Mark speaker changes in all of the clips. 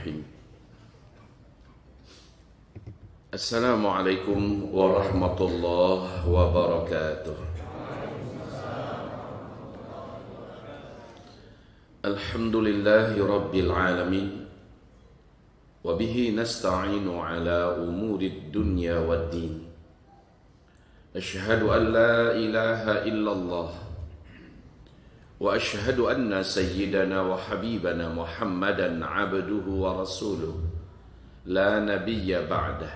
Speaker 1: Bismillahirrahmanirrahim. Assalamualaikum warahmatullahi wabarakatuh. Alhamdulillahi rabbil alamin. Wabihi nasta'inu ala umuri dunya wad din. Ashhadu an la ilaha illallah wa ashhadu anna sayyidana wa habibana Muhammadan abduhu wa rasuluh la nabiyya ba'dah.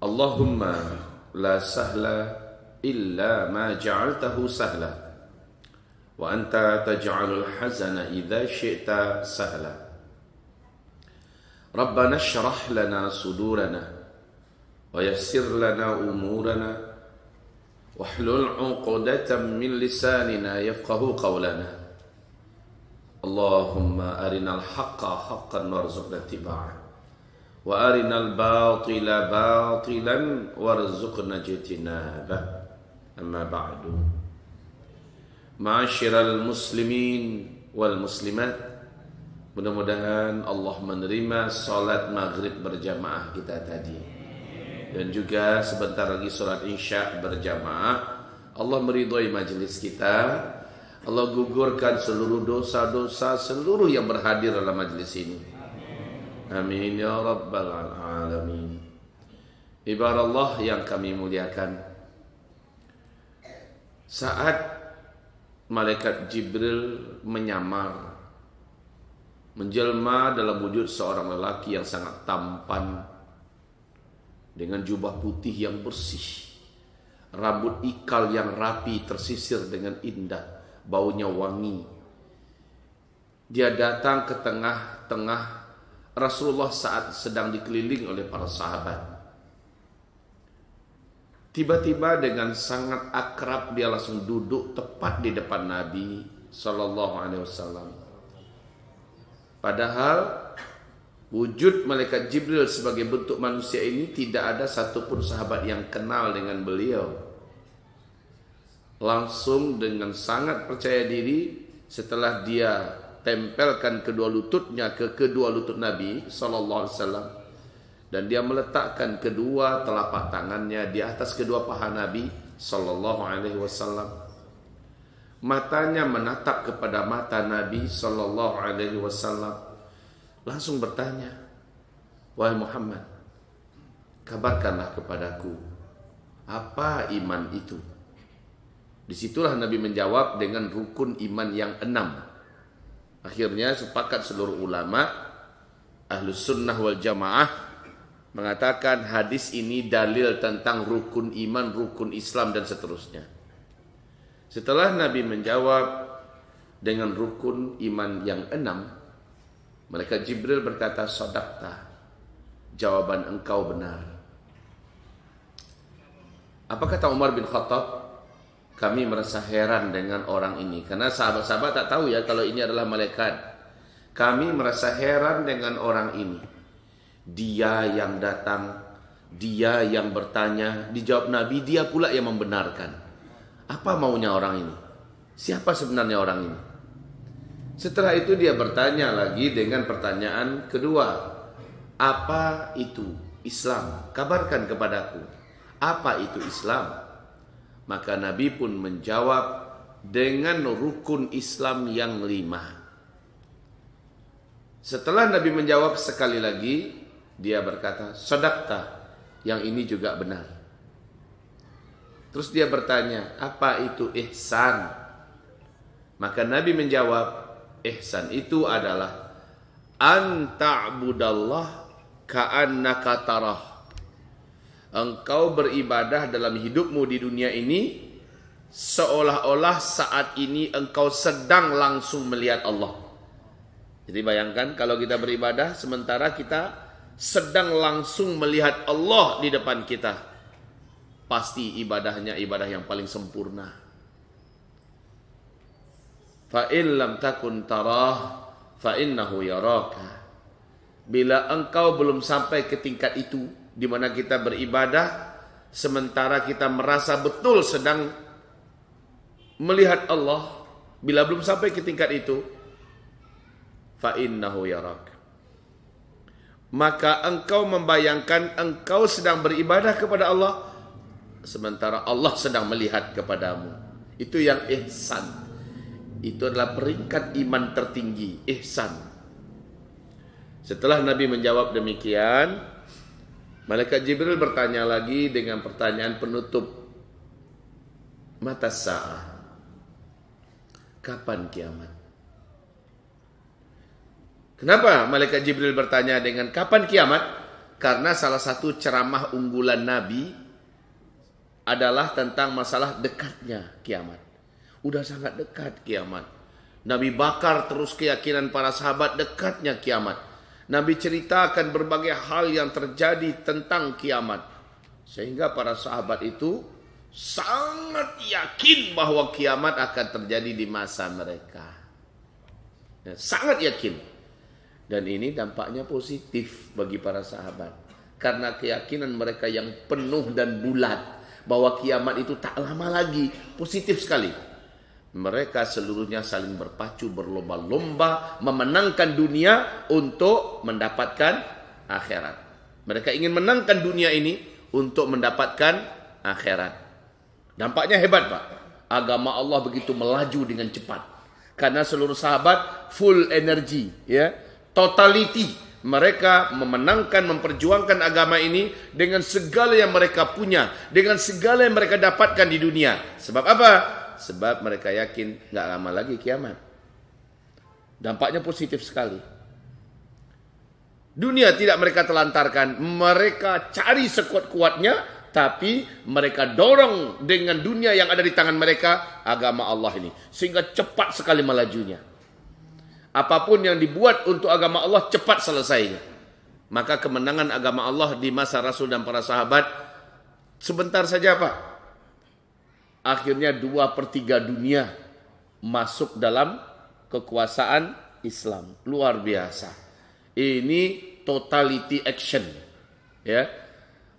Speaker 1: Allahumma la sahla illa ma ja'altahu sahla wa anta taj'alul hazana idza syi'ta sahla. Rabbana shrah lana sudurana wa yassir lana umurana wahlul 'uqdatam min lisanina yafqahu qawlana. Allahumma arinal haqqa haqqan warzuqna ittiba'ah wa arinal batila batilan warzuqna ijtinabah. Amma ba'du. Ma'asyiral muslimin wal muslimat, mudah-mudahan Allah menerima salat maghrib berjamaah kita tadi, dan juga sebentar lagi salat isya berjamaah. Allah meridhai majelis kita. Allah gugurkan seluruh dosa-dosa seluruh yang berhadir dalam majelis ini. Amin ya rabbal alamin. Ibarat yang kami muliakan, saat malaikat Jibril menyamar, menjelma dalam wujud seorang lelaki yang sangat tampan, dengan jubah putih yang bersih, rambut ikal yang rapi tersisir dengan indah, baunya wangi. Dia datang ke tengah-tengah Rasulullah saat sedang dikelilingi oleh para sahabat. Tiba-tiba dengan sangat akrab dia langsung duduk tepat di depan Nabi sallallahu alaihi wasallam. Padahal wujud malaikat Jibril sebagai bentuk manusia ini tidak ada satupun sahabat yang kenal dengan beliau. Langsung dengan sangat percaya diri, setelah dia tempelkan kedua lututnya ke kedua lutut Nabi sallallahu alaihi wasallam, dan dia meletakkan kedua telapak tangannya di atas kedua paha Nabi sallallahu alaihi wasallam. Matanya menatap kepada mata Nabi sallallahu alaihi wasallam, langsung bertanya, "Wahai Muhammad, kabarkanlah kepadaku, apa iman itu?" Disitulah Nabi menjawab dengan rukun iman yang 6. Akhirnya sepakat seluruh ulama Ahlus Sunnah wal Jamaah mengatakan hadis ini dalil tentang rukun iman, rukun Islam, dan seterusnya. Setelah Nabi menjawab dengan rukun iman yang 6, malaikat Jibril berkata, "Shadaqta, jawaban engkau benar." Apa kata Umar bin Khattab? Kami merasa heran dengan orang ini, karena sahabat-sahabat tak tahu ya kalau ini adalah malaikat. Kami merasa heran dengan orang ini. Dia yang datang, dia yang bertanya, dijawab Nabi, dia pula yang membenarkan. Apa maunya orang ini? Siapa sebenarnya orang ini? Setelah itu dia bertanya lagi dengan pertanyaan kedua. Apa itu Islam? Kabarkan kepadaku. Apa itu Islam? Maka Nabi pun menjawab dengan rukun Islam yang 5. Setelah Nabi menjawab sekali lagi, dia berkata, "Shadaqta, yang ini juga benar." Terus dia bertanya, "Apa itu ihsan?" Maka Nabi menjawab, ihsan itu adalah an ta'budallah ka'annaka tarah. Engkau beribadah dalam hidupmu di dunia ini seolah-olah saat ini engkau sedang langsung melihat Allah. Jadi bayangkan kalau kita beribadah sementara kita sedang langsung melihat Allah di depan kita, pasti ibadahnya ibadah yang paling sempurna. Fa in lam takun tarah fa innahu yaraka. Bila engkau belum sampai ke tingkat itu, di mana kita beribadah sementara kita merasa betul sedang melihat Allah, bila belum sampai ke tingkat itu, fa innahu yarak, maka engkau membayangkan engkau sedang beribadah kepada Allah sementara Allah sedang melihat kepadamu. Itu yang ihsan. Itu adalah peringkat iman tertinggi, ihsan. Setelah Nabi menjawab demikian, Malaikat Jibril bertanya lagi dengan pertanyaan penutup. Mata sa'ah. Kapan kiamat? Kenapa Malaikat Jibril bertanya dengan kapan kiamat? Karena salah satu ceramah unggulan Nabi adalah tentang masalah dekatnya kiamat. Udah sangat dekat kiamat. Nabi bakar terus keyakinan para sahabat dekatnya kiamat. Nabi ceritakan berbagai hal yang terjadi tentang kiamat. Sehingga para sahabat itu sangat yakin bahwa kiamat akan terjadi di masa mereka. Sangat yakin. Dan ini dampaknya positif bagi para sahabat. Karena keyakinan mereka yang penuh dan bulat bahwa kiamat itu tak lama lagi. Positif sekali. Mereka seluruhnya saling berpacu, berlomba-lomba memenangkan dunia untuk mendapatkan akhirat. Mereka ingin menangkan dunia ini untuk mendapatkan akhirat. Dampaknya hebat, Pak. Agama Allah begitu melaju dengan cepat. Karena seluruh sahabat full energi, ya. Totality. Mereka memenangkan, memperjuangkan agama ini dengan segala yang mereka punya, dengan segala yang mereka dapatkan di dunia. Sebab apa? Sebab mereka yakin nggak lama lagi kiamat. Dampaknya positif sekali. Dunia tidak mereka telantarkan, mereka cari sekuat-kuatnya, tapi mereka dorong dengan dunia yang ada di tangan mereka, agama Allah ini. Sehingga cepat sekali melajunya. Apapun yang dibuat untuk agama Allah cepat selesainya. Maka kemenangan agama Allah di masa Rasul dan para sahabat sebentar saja, Pak. Akhirnya 2/3 dunia masuk dalam kekuasaan Islam. Luar biasa. Ini totality action. Ya.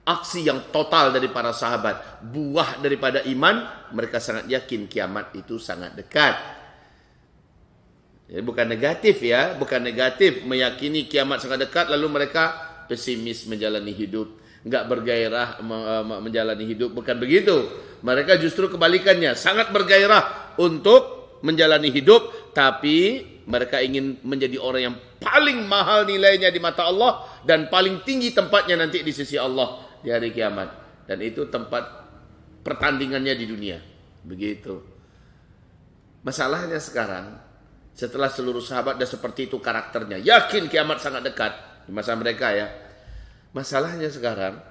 Speaker 1: Aksi yang total dari para sahabat. Buah daripada iman. Mereka sangat yakin kiamat itu sangat dekat. Ya, bukan negatif ya, bukan negatif meyakini kiamat sangat dekat lalu mereka pesimis menjalani hidup, enggak bergairah menjalani hidup, bukan begitu. Mereka justru kebalikannya, sangat bergairah untuk menjalani hidup, tapi mereka ingin menjadi orang yang paling mahal nilainya di mata Allah dan paling tinggi tempatnya nanti di sisi Allah di hari kiamat. Dan itu tempat pertandingannya di dunia. Begitu. Masalahnya sekarang setelah seluruh sahabat dah seperti itu karakternya, yakin kiamat sangat dekat di masa mereka ya. Masalahnya sekarang,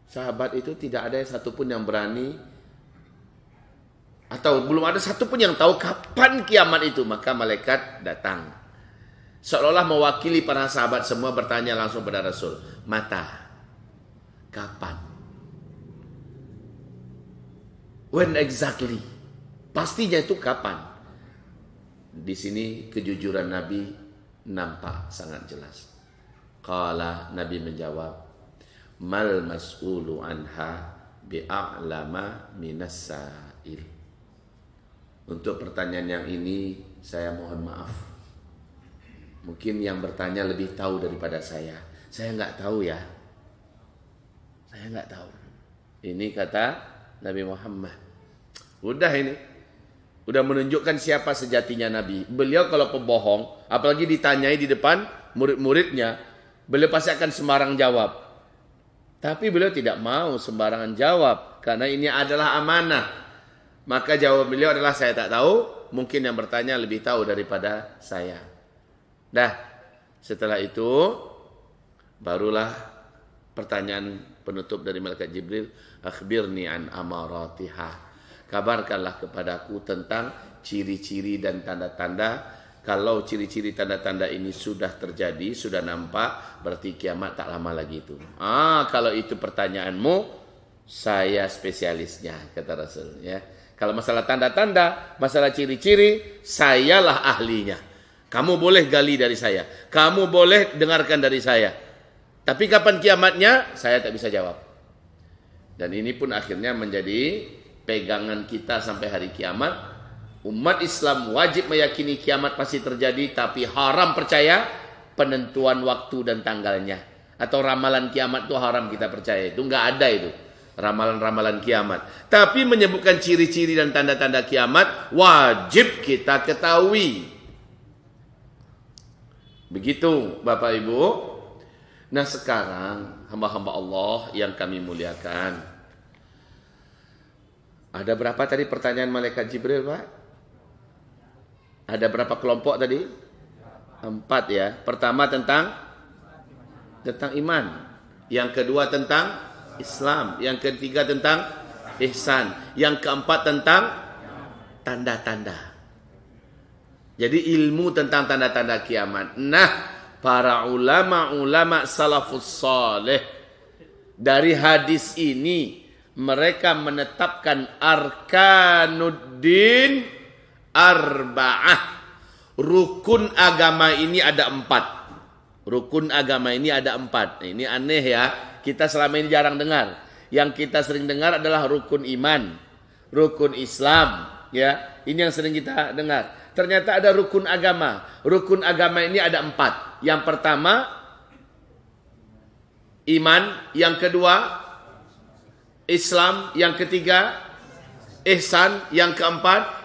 Speaker 1: sahabat itu tidak ada satupun yang berani atau belum ada satupun yang tahu kapan kiamat itu. Maka malaikat datang. Seolah-olah mewakili para sahabat semua bertanya langsung pada Rasul. Mata, kapan? When exactly? Pastinya itu kapan? Di sini kejujuran Nabi nampak sangat jelas. Qala, Nabi menjawab, mal mas'ulu anha bi'a'lama minas sa'il. Untuk pertanyaan yang ini saya mohon maaf. Mungkin yang bertanya lebih tahu daripada saya. Saya enggak tahu ya. Saya enggak tahu. Ini kata Nabi Muhammad. Udah ini. Udah menunjukkan siapa sejatinya Nabi. Beliau kalau pembohong, apalagi ditanyai di depan murid-muridnya, beliau pasti akan sembarang jawab. Tapi beliau tidak mau sembarangan jawab, karena ini adalah amanah. Maka jawab beliau adalah saya tak tahu, mungkin yang bertanya lebih tahu daripada saya. Dah, setelah itu, barulah pertanyaan penutup dari Malaikat Jibril, akhbirni an amaratiha. Kabarkanlah kepadaku tentang ciri-ciri dan tanda-tanda. Kalau ciri-ciri tanda-tanda ini sudah terjadi, sudah nampak, berarti kiamat tak lama lagi itu. Kalau itu pertanyaanmu, saya spesialisnya, kata Rasul. Ya. Kalau masalah tanda-tanda, masalah ciri-ciri, sayalah ahlinya. Kamu boleh gali dari saya, kamu boleh dengarkan dari saya. Tapi kapan kiamatnya, saya tak bisa jawab. Dan ini pun akhirnya menjadi pegangan kita sampai hari kiamat. Umat Islam wajib meyakini kiamat pasti terjadi, tapi haram percaya penentuan waktu dan tanggalnya. Atau ramalan kiamat itu haram kita percaya. Itu enggak ada itu. Ramalan-ramalan kiamat. Tapi menyebutkan ciri-ciri dan tanda-tanda kiamat wajib kita ketahui. Begitu Bapak Ibu. Nah sekarang hamba-hamba Allah yang kami muliakan. Ada berapa tadi pertanyaan malaikat Jibril Pak? Ada berapa kelompok tadi? 4 ya. Pertama tentang iman. Yang kedua tentang Islam. Yang ketiga tentang ihsan. Yang keempat tentang tanda-tanda. Jadi ilmu tentang tanda-tanda kiamat. Nah, para ulama salafus saleh dari hadis ini mereka menetapkan arkanuddin arba'ah. Rukun agama ini ada 4. Rukun agama ini ada 4. Ini aneh ya. Kita selama ini jarang dengar. Yang kita sering dengar adalah rukun iman, rukun Islam, ya. Ini yang sering kita dengar. Ternyata ada rukun agama. Rukun agama ini ada 4. Yang pertama iman, yang kedua Islam, yang ketiga ihsan, yang keempat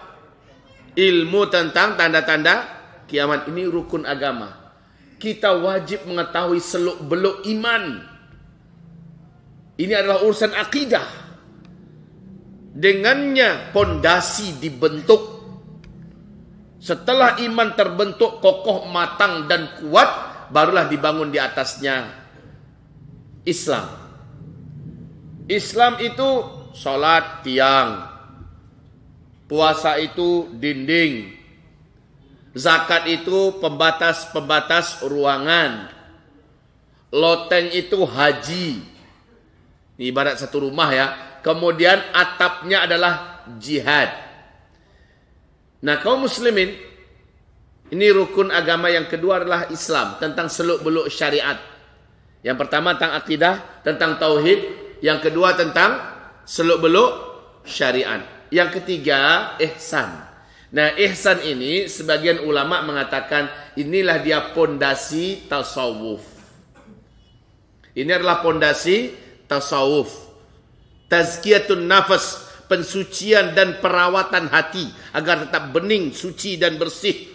Speaker 1: ilmu tentang tanda-tanda kiamat. Ini rukun agama. Kita wajib mengetahui seluk-beluk iman. Ini adalah urusan akidah. Dengannya pondasi dibentuk. Setelah iman terbentuk kokoh, matang dan kuat, barulah dibangun di atasnya Islam. Islam itu salat tiang, puasa itu dinding, zakat itu pembatas-pembatas ruangan, loteng itu haji. Ini ibarat satu rumah ya. Kemudian atapnya adalah jihad. Nah kaum muslimin, ini rukun agama yang kedua adalah Islam. Tentang seluk-beluk syariat. Yang pertama tentang akidah, tentang tauhid. Yang kedua tentang seluk-beluk syariat. Yang ketiga ihsan. Nah ihsan ini sebagian ulama mengatakan inilah dia pondasi tasawuf. Ini adalah pondasi tasawuf, tazkiyatun nafas, pensucian dan perawatan hati agar tetap bening, suci dan bersih.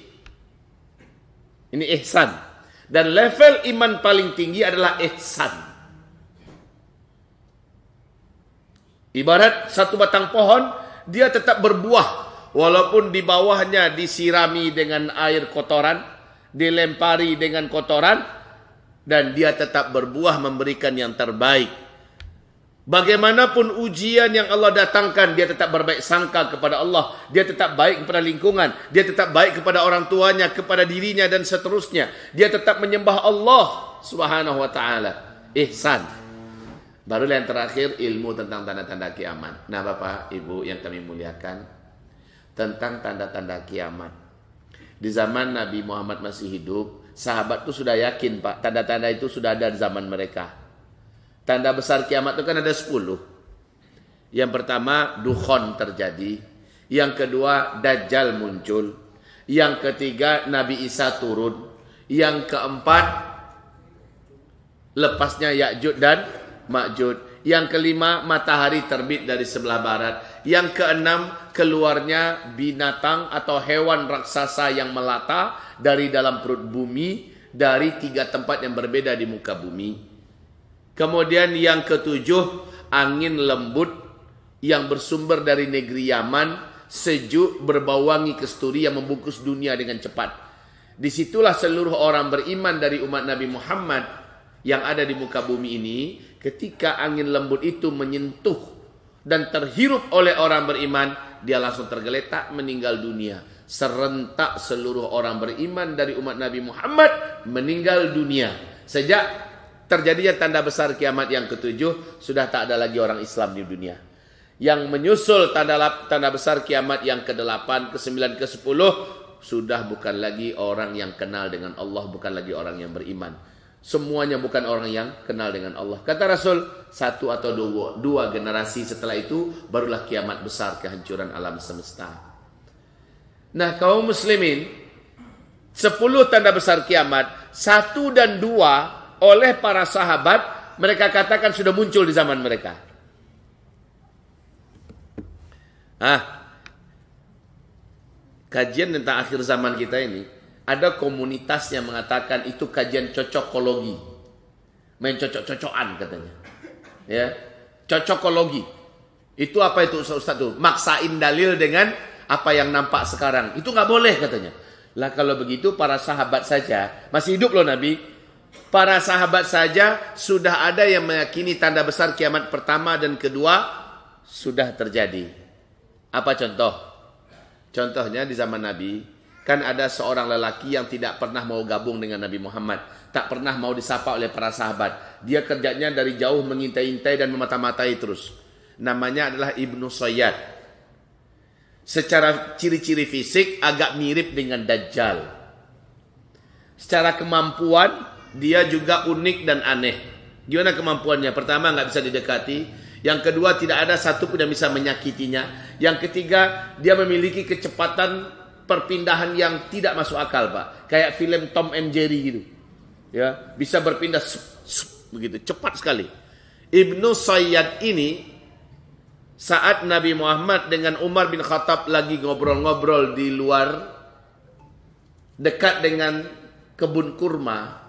Speaker 1: Ini ihsan. Dan level iman paling tinggi adalah ihsan. Ibarat satu batang pohon, dia tetap berbuah walaupun di bawahnya disirami dengan air kotoran, dilempari dengan kotoran, dan dia tetap berbuah memberikan yang terbaik. Bagaimanapun ujian yang Allah datangkan, dia tetap berbaik sangka kepada Allah. Dia tetap baik kepada lingkungan. Dia tetap baik kepada orang tuanya, kepada dirinya dan seterusnya. Dia tetap menyembah Allah Subhanahu wa ta'ala. Ihsan. Baru yang terakhir ilmu tentang tanda-tanda kiamat. Nah Bapak Ibu yang kami muliakan, tentang tanda-tanda kiamat. Di zaman Nabi Muhammad masih hidup, sahabat itu sudah yakin Pak, tanda-tanda itu sudah ada di zaman mereka. Tanda besar kiamat itu kan ada 10. Yang pertama, dukhon terjadi. Yang kedua, Dajjal muncul. Yang ketiga, Nabi Isa turun. Yang keempat, lepasnya Ya'juj dan Ma'juj. Yang kelima, matahari terbit dari sebelah barat. Yang keenam, keluarnya binatang atau hewan raksasa yang melata dari dalam perut bumi, dari 3 tempat yang berbeda di muka bumi. Kemudian yang ketujuh, angin lembut yang bersumber dari negeri Yaman, sejuk berbau wangi kesturi yang membungkus dunia dengan cepat. Disitulah seluruh orang beriman dari umat Nabi Muhammad yang ada di muka bumi ini, ketika angin lembut itu menyentuh dan terhirup oleh orang beriman, dia langsung tergeletak meninggal dunia. Serentak seluruh orang beriman dari umat Nabi Muhammad meninggal dunia. Sejak terjadinya tanda besar kiamat yang ketujuh, sudah tak ada lagi orang Islam di dunia. Yang menyusul tanda besar kiamat yang ke-8, ke-9, ke-10, sudah bukan lagi orang yang kenal dengan Allah, bukan lagi orang yang beriman. Semuanya bukan orang yang kenal dengan Allah. Kata Rasul, 1 atau 2 generasi setelah itu, barulah kiamat besar, kehancuran alam semesta. Nah kaum muslimin, 10 tanda besar kiamat, 1 dan 2 oleh para sahabat mereka katakan sudah muncul di zaman mereka. Kajian tentang akhir zaman kita ini, ada komunitas yang mengatakan itu kajian cocokologi. Main cocok-cocokan katanya. Ya, cocokologi. Itu apa itu Ustaz tuh? Maksain dalil dengan apa yang nampak sekarang. Itu nggak boleh katanya. Lah kalau begitu para sahabat saja, masih hidup loh Nabi. Para sahabat saja sudah ada yang meyakini tanda besar kiamat pertama dan kedua sudah terjadi. Apa contoh? Contohnya di zaman Nabi, kan ada seorang lelaki yang tidak pernah mau gabung dengan Nabi Muhammad. Tak pernah mau disapa oleh para sahabat. Dia kerjanya dari jauh mengintai-intai dan memata-matai terus. Namanya adalah Ibnu Sayyad. Secara ciri-ciri fisik agak mirip dengan Dajjal. Secara kemampuan dia juga unik dan aneh. Gimana kemampuannya? Pertama, nggak bisa didekati. Yang kedua, tidak ada satu pun yang bisa menyakitinya. Yang ketiga, dia memiliki kecepatan perpindahan yang tidak masuk akal, Pak. Kayak film Tom and Jerry gitu. Ya, bisa berpindah begitu, cepat sekali. Ibnu Sayyad ini saat Nabi Muhammad dengan Umar bin Khattab lagi ngobrol-ngobrol di luar dekat dengan kebun kurma.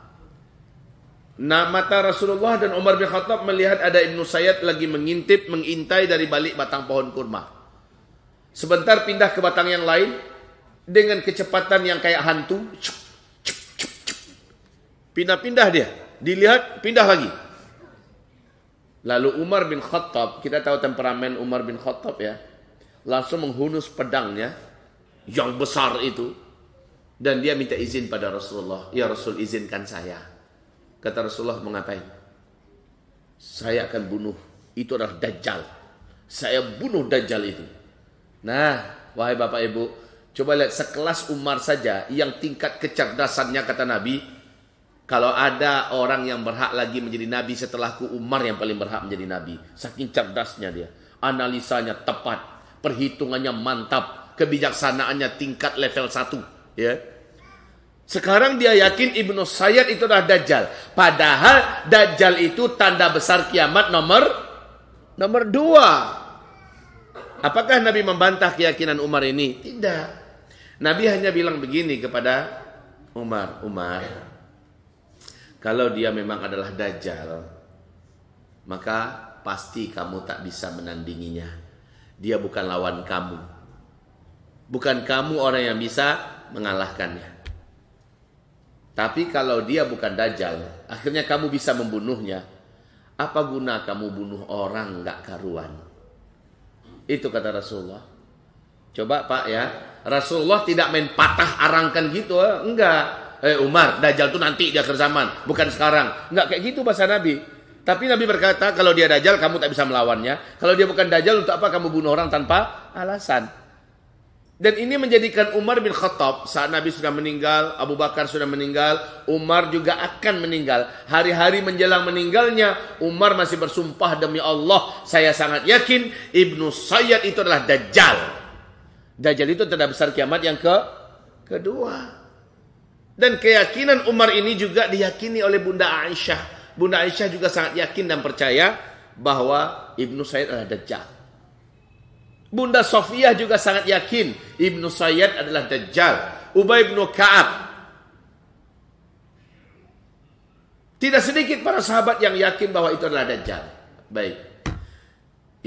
Speaker 1: Nah, mata Rasulullah dan Umar bin Khattab melihat ada Ibnu Sayyad lagi mengintai dari balik batang pohon kurma. Sebentar pindah ke batang yang lain dengan kecepatan yang kayak hantu. Pindah-pindah dia. Dilihat, pindah lagi. Lalu Umar bin Khattab, kita tahu temperamen Umar bin Khattab ya, langsung menghunus pedangnya yang besar itu. Dan dia minta izin pada Rasulullah. Ya Rasul, izinkan saya. Kata Rasulullah, mau ngapain? Saya akan bunuh. Itu adalah Dajjal. Saya bunuh Dajjal itu. Nah, wahai Bapak Ibu, coba lihat sekelas Umar saja yang tingkat kecerdasannya kata Nabi, kalau ada orang yang berhak lagi menjadi Nabi setelahku, Umar yang paling berhak menjadi Nabi. Saking cerdasnya dia. Analisanya tepat. Perhitungannya mantap. Kebijaksanaannya tingkat level 1. Ya. Sekarang dia yakin Ibnu Sayyad itu adalah Dajjal. Padahal Dajjal itu tanda besar kiamat nomor 2. Apakah Nabi membantah keyakinan Umar ini? Tidak. Nabi hanya bilang begini kepada Umar. Umar, kalau dia memang adalah Dajjal, maka pasti kamu tak bisa menandinginya. Dia bukan lawan kamu. Bukan kamu orang yang bisa mengalahkannya. Tapi kalau dia bukan Dajjal, akhirnya kamu bisa membunuhnya. Apa guna kamu bunuh orang nggak karuan? Itu kata Rasulullah. Coba Pak ya, Rasulullah tidak main patah arangkan gitu, enggak. Umar, Dajjal itu nanti di akhir zaman, bukan sekarang. Enggak kayak gitu bahasa Nabi. Tapi Nabi berkata, kalau dia Dajjal kamu tak bisa melawannya. Kalau dia bukan Dajjal, untuk apa kamu bunuh orang tanpa alasan? Dan ini menjadikan Umar bin Khattab, saat Nabi sudah meninggal, Abu Bakar sudah meninggal, Umar juga akan meninggal. Hari-hari menjelang meninggalnya, Umar masih bersumpah, demi Allah, saya sangat yakin Ibnu Sayyad itu adalah Dajjal. Dajjal itu tanda besar kiamat yang kedua. Dan keyakinan Umar ini juga diyakini oleh Bunda Aisyah. Bunda Aisyah juga sangat yakin dan percaya bahwa Ibnu Sayyad adalah Dajjal. Bunda Sofiyah juga sangat yakin Ibnu Sayyad adalah Dajjal. Ubay bin Ka'ab. Tidak sedikit para sahabat yang yakin bahwa itu adalah Dajjal. Baik.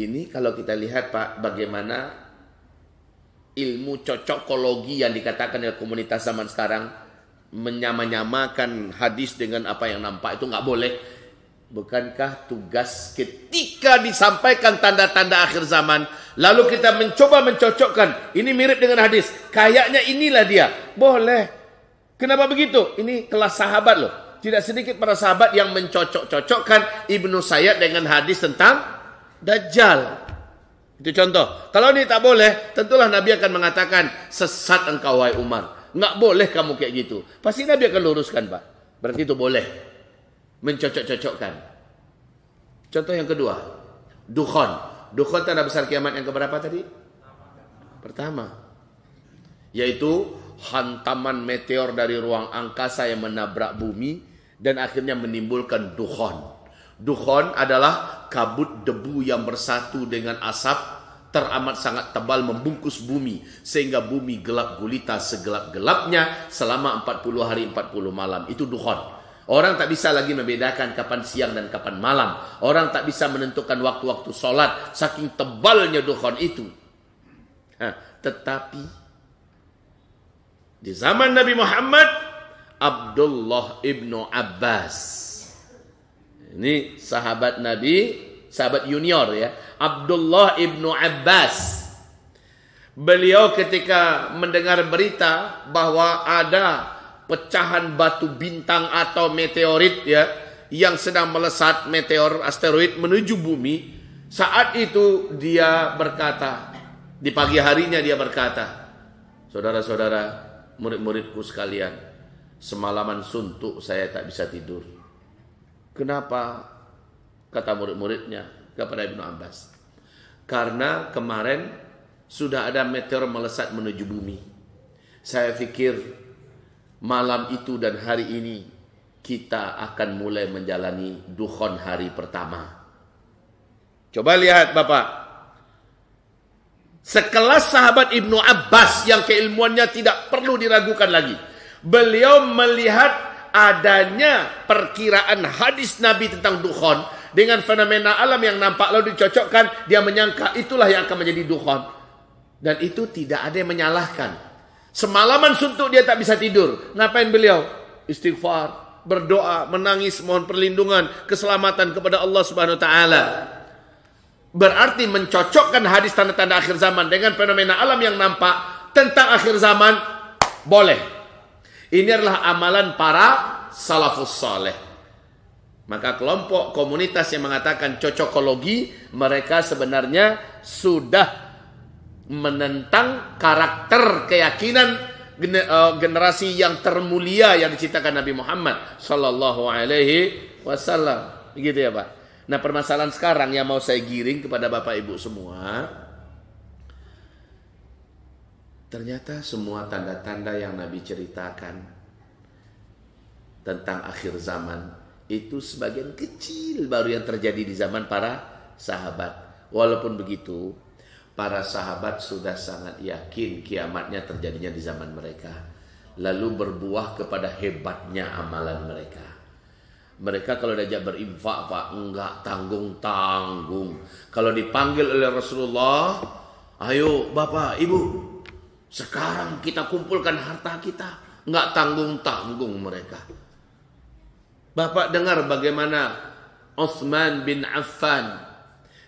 Speaker 1: Ini kalau kita lihat Pak, bagaimana ilmu cocokologi yang dikatakan oleh komunitas zaman sekarang menyamakan hadis dengan apa yang nampak, itu nggak boleh. Bukankah tugas ketika disampaikan tanda-tanda akhir zaman, lalu kita mencoba mencocokkan, ini mirip dengan hadis, kayaknya inilah dia, boleh. Kenapa begitu? Ini kelas sahabat loh. Tidak sedikit para sahabat yang mencocok-cocokkan Ibnu Sayyad dengan hadis tentang Dajjal. Itu contoh. Kalau ini tak boleh, tentulah Nabi akan mengatakan, sesat engkau wahai Umar. Nggak boleh kamu kayak gitu. Pasti Nabi akan luruskan Pak. Berarti itu boleh. Mencocok-cocokkan. Contoh yang kedua, Dukhon. Dukhon tanda besar kiamat yang keberapa tadi? Pertama. Yaitu hantaman meteor dari ruang angkasa yang menabrak bumi dan akhirnya menimbulkan dukhon. Dukhon adalah kabut debu yang bersatu dengan asap teramat sangat tebal membungkus bumi sehingga bumi gelap gulita segelap-gelapnya selama 40 hari 40 malam. Itu dukhon. Orang tak bisa lagi membedakan kapan siang dan kapan malam. Orang tak bisa menentukan waktu-waktu sholat saking tebalnya dukhon itu. Tetapi di zaman Nabi Muhammad, Abdullah ibnu Abbas, ini sahabat Nabi, sahabat junior ya, Abdullah ibnu Abbas. Beliau ketika mendengar berita bahwa ada pecahan batu bintang atau meteorit ya, yang sedang melesat, meteor asteroid menuju bumi, saat itu dia berkata, di pagi harinya dia berkata, saudara-saudara, murid-muridku sekalian, semalaman suntuk saya tak bisa tidur. Kenapa? Kata murid-muridnya kepada Ibnu Abbas. Karena kemarin sudah ada meteor melesat menuju bumi. Saya pikir malam itu dan hari ini kita akan mulai menjalani dukhon hari pertama. Coba lihat Bapak. Sekelas sahabat Ibnu Abbas yang keilmuannya tidak perlu diragukan lagi. Beliau melihat adanya perkiraan hadis Nabi tentang dukhon dengan fenomena alam yang nampak lalu dicocokkan, dia menyangka itulah yang akan menjadi dukhon. Dan itu tidak ada yang menyalahkan. Semalaman suntuk dia tak bisa tidur. Ngapain beliau? Istighfar, berdoa, menangis, mohon perlindungan, keselamatan kepada Allah Subhanahu wa taala. Berarti mencocokkan hadis tanda-tanda akhir zaman dengan fenomena alam yang nampak tentang akhir zaman boleh. Ini adalah amalan para salafus saleh. Maka kelompok komunitas yang mengatakan cocokologi, mereka sebenarnya sudah menentang karakter keyakinan generasi yang termulia yang diciptakan Nabi Muhammad sallallahu alaihi wasallam. Begitu ya Pak. Nah, permasalahan sekarang yang mau saya giring kepada Bapak Ibu semua, ternyata semua tanda-tanda yang Nabi ceritakan tentang akhir zaman itu sebagian kecil baru yang terjadi di zaman para sahabat. Walaupun begitu, para sahabat sudah sangat yakin kiamatnya terjadinya di zaman mereka. Lalu berbuah kepada hebatnya amalan mereka. Mereka kalau diajak berinfak Pak, enggak tanggung-tanggung. Kalau dipanggil oleh Rasulullah, ayo Bapak, Ibu, sekarang kita kumpulkan harta kita. Enggak tanggung-tanggung mereka. Bapak dengar bagaimana Utsman bin Affan,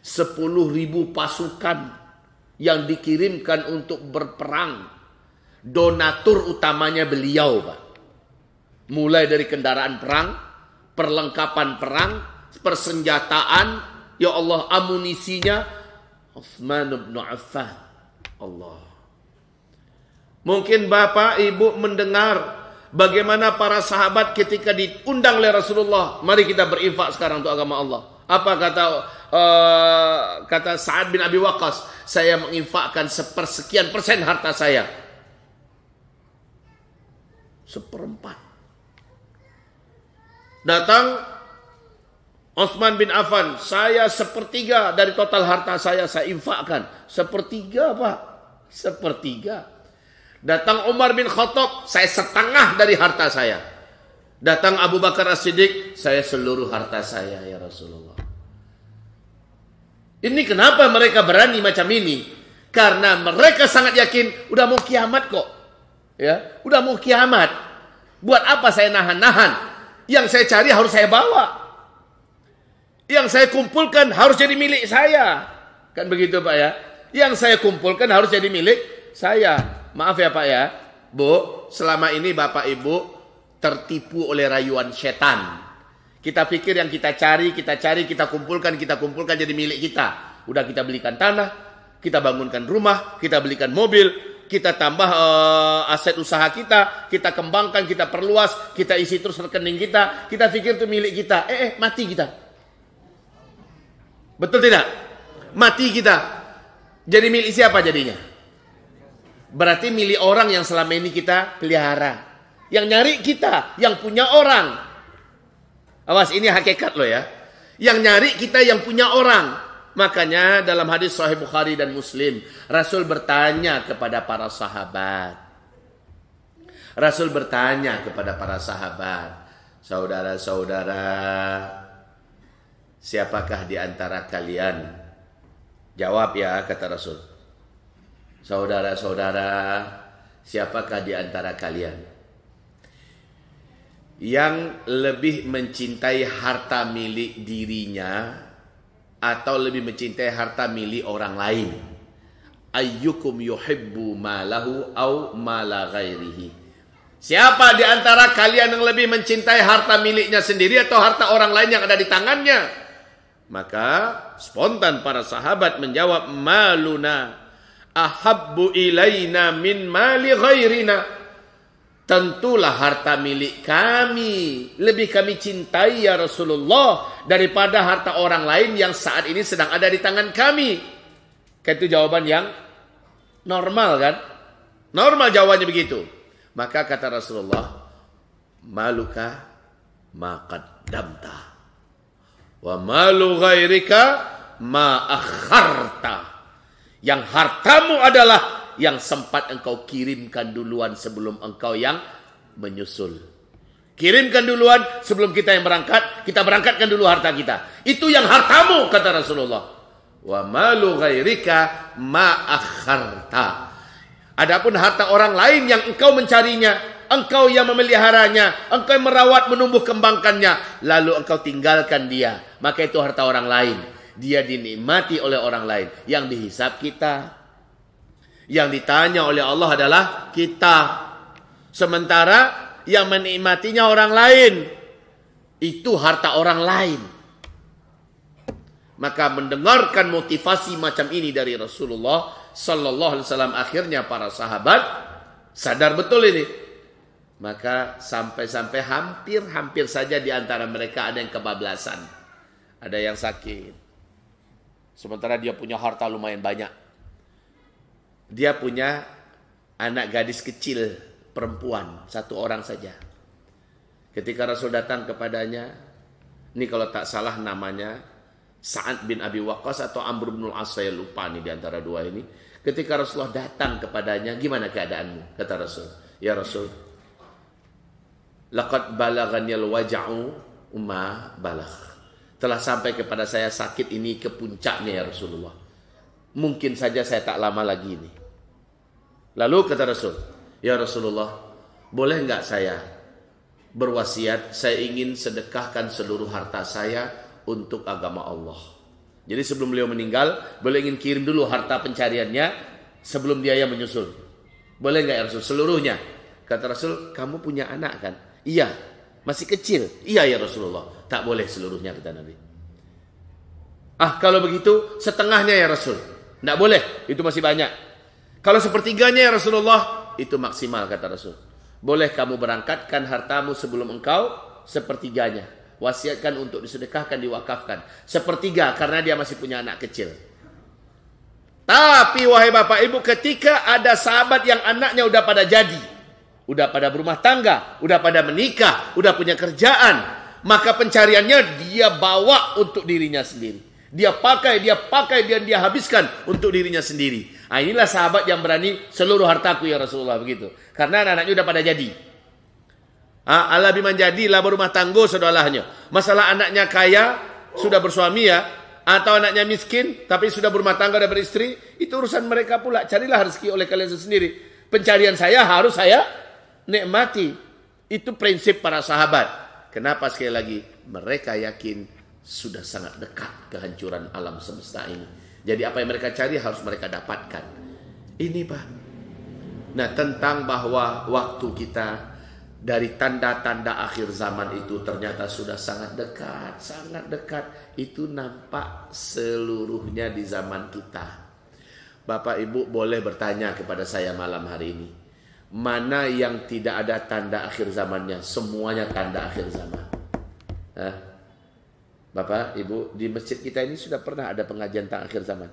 Speaker 1: 10.000 pasukan yang dikirimkan untuk berperang. Donatur utamanya beliau Pak. Mulai dari kendaraan perang, perlengkapan perang, persenjataan, ya Allah, amunisinya, Utsman bin Affan. Allah. Mungkin Bapak Ibu mendengar bagaimana para sahabat ketika diundang oleh Rasulullah, mari kita berinfak sekarang untuk agama Allah. Apa kata Sa'ad bin Abi Waqqas, saya menginfakkan sepersekian persen harta saya. 1/4. Datang Utsman bin Affan, saya 1/3 dari total harta saya infakkan. 1/3 Pak, 1/3. Datang Umar bin Khattab, saya 1/2 dari harta saya. Datang Abu Bakar As-Siddiq, saya seluruh harta saya ya Rasulullah. Ini kenapa mereka berani macam ini? Karena mereka sangat yakin udah mau kiamat kok. Ya, udah mau kiamat. Buat apa saya nahan-nahan? Yang saya cari harus saya bawa. Yang saya kumpulkan harus jadi milik saya. Kan begitu Pak ya? Yang saya kumpulkan harus jadi milik saya. Maaf ya Pak ya, Bu, selama ini Bapak Ibu tertipu oleh rayuan setan. Kita pikir yang kita cari, kita kumpulkan jadi milik kita. Udah kita belikan tanah, kita bangunkan rumah, kita belikan mobil, kita tambah aset usaha kita kembangkan, kita perluas, kita isi terus rekening kita pikir itu milik kita. Mati kita. Betul tidak? Mati kita. Jadi milik siapa jadinya? Berarti milik orang yang selama ini kita pelihara. Yang nyari kita, yang punya orang. Awas, ini hakikat loh ya. Yang nyari kita yang punya orang. Makanya dalam hadis Sahih Bukhari dan Muslim, Rasul bertanya kepada para sahabat. Rasul bertanya kepada para sahabat, saudara-saudara, siapakah di antara kalian? Jawab ya, kata Rasul. Saudara-saudara, siapakah di antara kalian yang lebih mencintai harta milik dirinya atau lebih mencintai harta milik orang lain? Ayyukum yuhibbu malahu au mala ghairihi. Siapa di antara kalian yang lebih mencintai harta miliknya sendiri atau harta orang lain yang ada di tangannya? Maka spontan para sahabat menjawab, maluna ahabbu ilaina min mali ghairina. Tentulah harta milik kami lebih kami cintai ya Rasulullah daripada harta orang lain yang saat ini sedang ada di tangan kami. Itu jawaban yang normal kan? Normal jawabannya begitu. Maka kata Rasulullah, maluka ma qaddamta wa malu ghairika ma akharta. Yang hartamu adalah yang sempat engkau kirimkan duluan sebelum engkau yang menyusul. Kirimkan duluan sebelum kita yang berangkat, kita berangkatkan dulu harta kita. Itu yang hartamu, kata Rasulullah. Wa malu ghairika ma akharta. Adapun harta orang lain yang engkau mencarinya, engkau yang memeliharanya, engkau yang merawat, menumbuh kembangkannya, lalu engkau tinggalkan dia, maka itu harta orang lain. Dia dinikmati oleh orang lain. Yang dihisab kita. Yang ditanya oleh Allah adalah kita. Sementara yang menikmatinya orang lain. Itu harta orang lain. Maka mendengarkan motivasi macam ini dari Rasulullah Sallallahu Alaihi Wasallam, akhirnya para sahabat sadar betul ini. Maka sampai-sampai hampir saja di antara mereka ada yang kebablasan. Ada yang sakit. Sementara dia punya harta lumayan banyak. Dia punya anak gadis kecil perempuan, satu orang saja. Ketika Rasul datang kepadanya, ini kalau tak salah namanya Sa'ad bin Abi Waqqas atau Amr bin al-As, saya lupa nih di antara dua ini. Ketika Rasulullah datang kepadanya, gimana keadaanmu? Kata Rasul, ya Rasul, laqad balaghaniyal waja'u umma balagh. Telah sampai kepada saya sakit ini ke puncaknya ya Rasulullah. Mungkin saja saya tak lama lagi ini. Lalu kata Rasul, ya Rasulullah, boleh enggak saya berwasiat, saya ingin sedekahkan seluruh harta saya untuk agama Allah. Jadi sebelum beliau meninggal, beliau ingin kirim dulu harta pencariannya sebelum dia yang menyusul. Boleh enggak ya Rasul? Seluruhnya. Kata Rasul, kamu punya anak kan? Iya. Masih kecil? Iya ya Rasulullah. Tak boleh seluruhnya, kata Nabi. Ah, kalau begitu setengahnya ya Rasul. Tidak boleh, itu masih banyak. Kalau sepertiganya ya Rasulullah, itu maksimal, kata Rasul. Boleh kamu berangkatkan hartamu sebelum engkau sepertiganya. Wasiatkan untuk disedekahkan, diwakafkan. Sepertiga karena dia masih punya anak kecil. Tapi wahai bapak ibu, ketika ada sahabat yang anaknya udah pada jadi, udah pada berumah tangga, udah pada menikah, udah punya kerjaan, maka pencariannya dia bawa untuk dirinya sendiri. Dia pakai, dan dia habiskan untuk dirinya sendiri. Nah, inilah sahabat yang berani seluruh hartaku ya Rasulullah, begitu. Karena anak-anaknya udah pada jadi. Allah biman jadilah berumah tangga saudaranya. Masalah anaknya kaya, sudah bersuami ya, atau anaknya miskin, tapi sudah berumah tangga dan beristri, itu urusan mereka pula. Carilah rezeki oleh kalian sendiri. Pencarian saya harus saya nikmati. Itu prinsip para sahabat. Kenapa sekali lagi? Mereka yakin sudah sangat dekat kehancuran alam semesta ini. Jadi apa yang mereka cari harus mereka dapatkan. Ini Pak. Nah, tentang bahwa waktu kita dari tanda-tanda akhir zaman itu ternyata sudah sangat dekat, sangat dekat. Itu nampak seluruhnya di zaman kita. Bapak Ibu boleh bertanya kepada saya malam hari ini. Mana yang tidak ada tanda akhir zamannya? Semuanya tanda akhir zaman. Hah? Bapak, Ibu, di masjid kita ini sudah pernah ada pengajian tentang akhir zaman?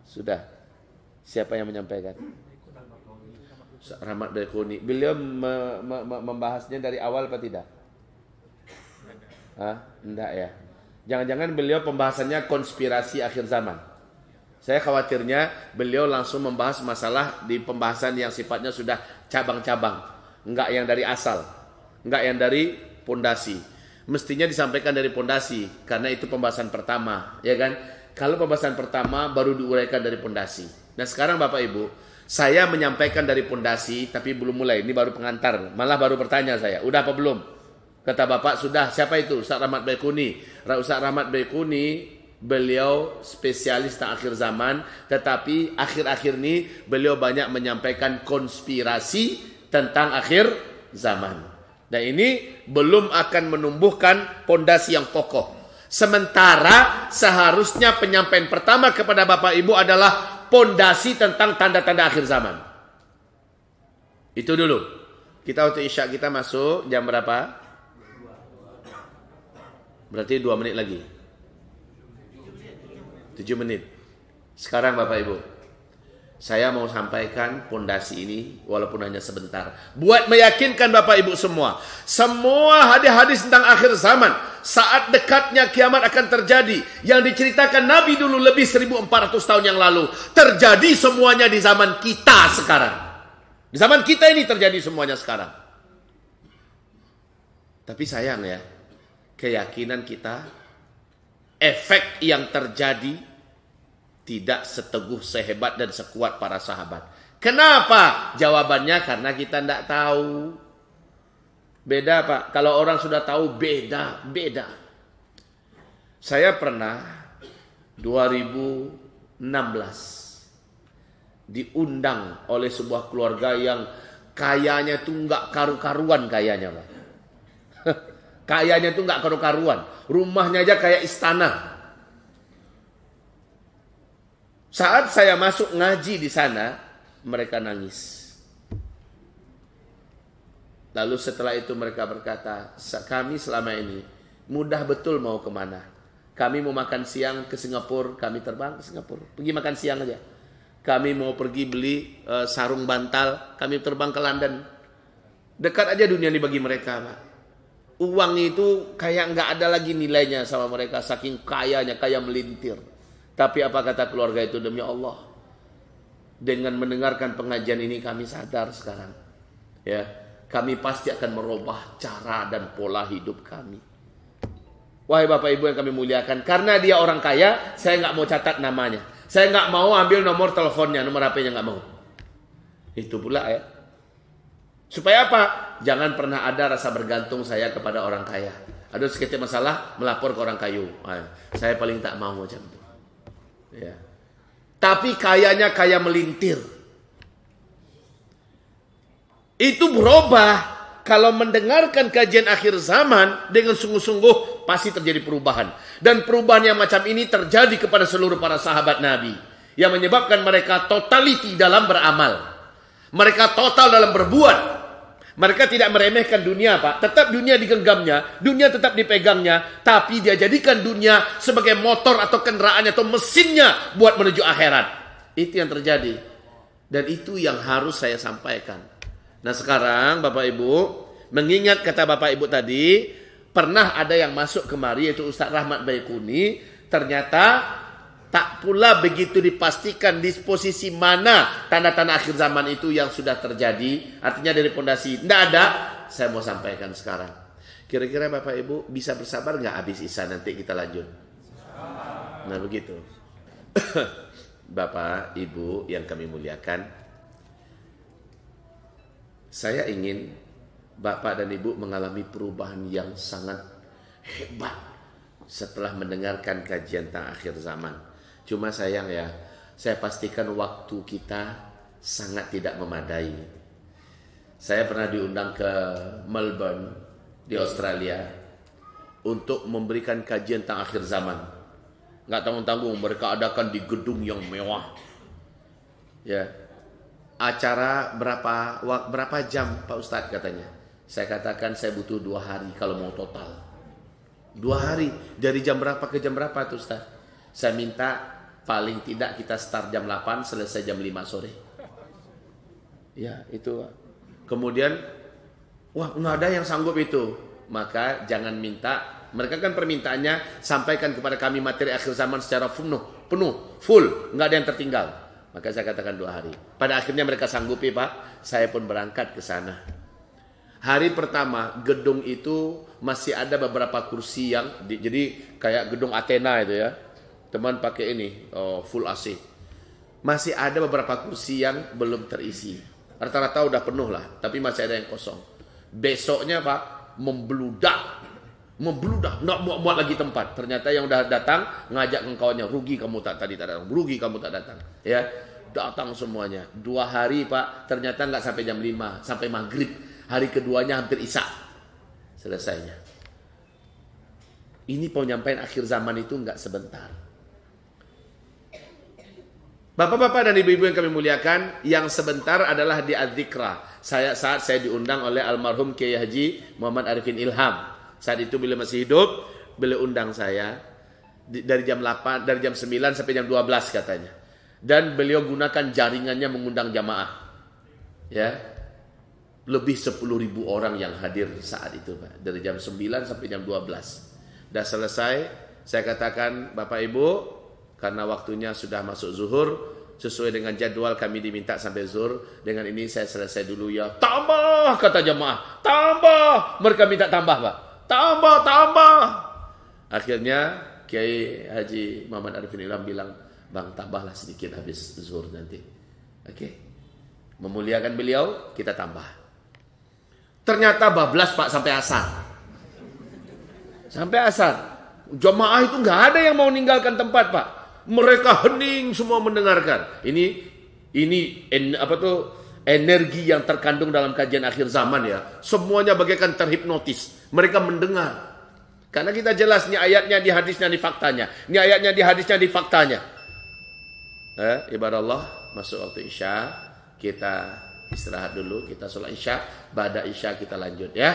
Speaker 1: Sudah. Siapa yang menyampaikan? Rahmat Baikuni. Beliau membahasnya dari awal apa tidak? Enggak ya. Jangan-jangan beliau pembahasannya konspirasi akhir zaman. Saya khawatirnya beliau langsung membahas masalah di pembahasan yang sifatnya sudah cabang-cabang. Enggak yang dari asal. Enggak yang dari pondasi. Mestinya disampaikan dari pondasi karena itu pembahasan pertama, ya kan? Kalau pembahasan pertama baru diuraikan dari pondasi. Nah, sekarang Bapak Ibu, saya menyampaikan dari pondasi tapi belum mulai. Ini baru pengantar. Malah baru bertanya saya, udah apa belum? Kata Bapak, sudah. Siapa itu? Ustaz Rahmat Baikuni. Ustaz Rahmat Baikuni, beliau spesialis tentang akhir zaman, tetapi akhir-akhir ini beliau banyak menyampaikan konspirasi tentang akhir zaman. Dan ini belum akan menumbuhkan pondasi yang kokoh. Sementara seharusnya penyampaian pertama kepada Bapak Ibu adalah pondasi tentang tanda-tanda akhir zaman. Itu dulu. Kita untuk isya kita masuk jam berapa? Berarti 2 menit lagi. 7 menit. Sekarang Bapak Ibu, saya mau sampaikan pondasi ini walaupun hanya sebentar. Buat meyakinkan Bapak Ibu semua. Semua hadis-hadis tentang akhir zaman. Saat dekatnya kiamat akan terjadi. Yang diceritakan Nabi dulu lebih 1400 tahun yang lalu. Terjadi semuanya di zaman kita sekarang. Di zaman kita ini terjadi semuanya sekarang. Tapi sayang ya. Keyakinan kita, efek yang terjadi tidak seteguh, sehebat dan sekuat para sahabat. Kenapa? Jawabannya karena kita tidak tahu. Beda Pak, kalau orang sudah tahu beda. Saya pernah 2016 diundang oleh sebuah keluarga yang kayanya itu nggak karu-karuan kayanya Pak. Kayanya itu nggak karu-karuan. Rumahnya aja kayak istana. Saat saya masuk ngaji di sana, mereka nangis. Lalu setelah itu mereka berkata, kami selama ini mudah betul mau kemana. Kami mau makan siang ke Singapura, kami terbang ke Singapura. Pergi makan siang aja. Kami mau pergi beli sarung bantal, kami terbang ke London. Dekat aja dunia ini bagi mereka Pak. Uang itu kayak nggak ada lagi nilainya sama mereka, saking kayanya, kaya melintir. Tapi apa kata keluarga itu, demi Allah, dengan mendengarkan pengajian ini kami sadar sekarang, ya, kami pasti akan merubah cara dan pola hidup kami. Wahai Bapak Ibu yang kami muliakan, karena dia orang kaya, saya nggak mau catat namanya, saya nggak mau ambil nomor teleponnya, nomor HP-nya nggak mau. Itu pula ya. Supaya apa? Jangan pernah ada rasa bergantung saya kepada orang kaya. Ada sedikit masalah, melapor ke orang kayu. Saya paling tak mau macam itu. Ya. Tapi kayanya kaya melintir. Itu berubah. Kalau mendengarkan kajian akhir zaman dengan sungguh-sungguh pasti terjadi perubahan. Dan perubahan yang macam ini terjadi kepada seluruh para sahabat Nabi. Yang menyebabkan mereka totality dalam beramal. Mereka total dalam berbuat. Mereka tidak meremehkan dunia Pak. Tetap dunia digenggamnya. Dunia tetap dipegangnya. Tapi dia jadikan dunia sebagai motor atau kendaraannya atau mesinnya buat menuju akhirat. Itu yang terjadi. Dan itu yang harus saya sampaikan. Nah sekarang Bapak Ibu, mengingat kata Bapak Ibu tadi, pernah ada yang masuk kemari yaitu Ustaz Rahmat Baikuni. Ternyata tak pula begitu dipastikan disposisi mana tanda-tanda akhir zaman itu yang sudah terjadi. Artinya dari pondasi tidak ada. Saya mau sampaikan sekarang. Kira-kira Bapak Ibu bisa bersabar nggak habis Isya nanti kita lanjut? Nah begitu. Bapak Ibu yang kami muliakan, saya ingin Bapak dan Ibu mengalami perubahan yang sangat hebat setelah mendengarkan kajian tentang akhir zaman. Cuma sayang ya, saya pastikan waktu kita sangat tidak memadai. Saya pernah diundang ke Melbourne di Australia untuk memberikan kajian tentang akhir zaman. Nggak tanggung-tanggung, mereka adakan di gedung yang mewah. Ya, acara berapa jam Pak Ustadz katanya. Saya katakan saya butuh 2 hari kalau mau total. 2 hari, dari jam berapa ke jam berapa tuh Ustadz? Saya minta paling tidak kita start jam 8, selesai jam 5 sore. Ya, itu. Kemudian, wah nggak ada yang sanggup itu. Maka jangan minta. Mereka kan permintaannya, sampaikan kepada kami materi akhir zaman secara penuh, full, nggak ada yang tertinggal. Maka saya katakan 2 hari. Pada akhirnya mereka sanggupi, Pak. Saya pun berangkat ke sana. Hari pertama, gedung itu masih ada beberapa kursi yang, jadi kayak gedung Athena itu ya. Teman pakai ini, full AC. Masih ada beberapa kursi yang belum terisi. Rata-rata udah penuh lah, tapi masih ada yang kosong. Besoknya, Pak, membludak, nggak muat lagi tempat. Ternyata yang udah datang ngajak kawannya, rugi kamu tak datang, rugi kamu tak datang. Ya, datang semuanya. 2 hari, Pak, ternyata nggak sampai jam 5, sampai maghrib. Hari keduanya hampir isya selesainya. Ini penyampaian akhir zaman itu nggak sebentar. Bapak-bapak dan ibu-ibu yang kami muliakan, yang sebentar adalah di Adzikra. Saat saya diundang oleh almarhum Kiai Haji Muhammad Arifin Ilham. Saat itu beliau masih hidup, beliau undang saya dari jam 8, dari jam 9 sampai jam 12 katanya. Dan beliau gunakan jaringannya mengundang jamaah. Ya. Lebih 10.000 orang yang hadir saat itu, Pak. Dari jam 9 sampai jam 12. Dah selesai, saya katakan, Bapak Ibu, karena waktunya sudah masuk zuhur, sesuai dengan jadwal kami diminta sampai zuhur. Dengan ini saya selesai dulu ya. Tambah, kata jamaah. Tambah. Mereka minta tambah, Pak. Tambah. Akhirnya Kiai Haji Muhammad Arifin Ilham bilang, Bang, tambahlah sedikit habis zuhur nanti. Oke. Memuliakan beliau, kita tambah. Ternyata bablas, Pak, sampai asar. Sampai asar. Jamaah itu nggak ada yang mau meninggalkan tempat, Pak. Mereka hening semua mendengarkan. Ini energi yang terkandung dalam kajian akhir zaman ya. Semuanya bagaikan terhipnotis. Mereka mendengar. Karena kita jelas, ini ayatnya di hadisnya di faktanya. Ini ayatnya di hadisnya di faktanya. Ibadah Allah, masuk waktu Isya. Kita istirahat dulu, kita sholat Isya. Ba'da Isya kita lanjut ya.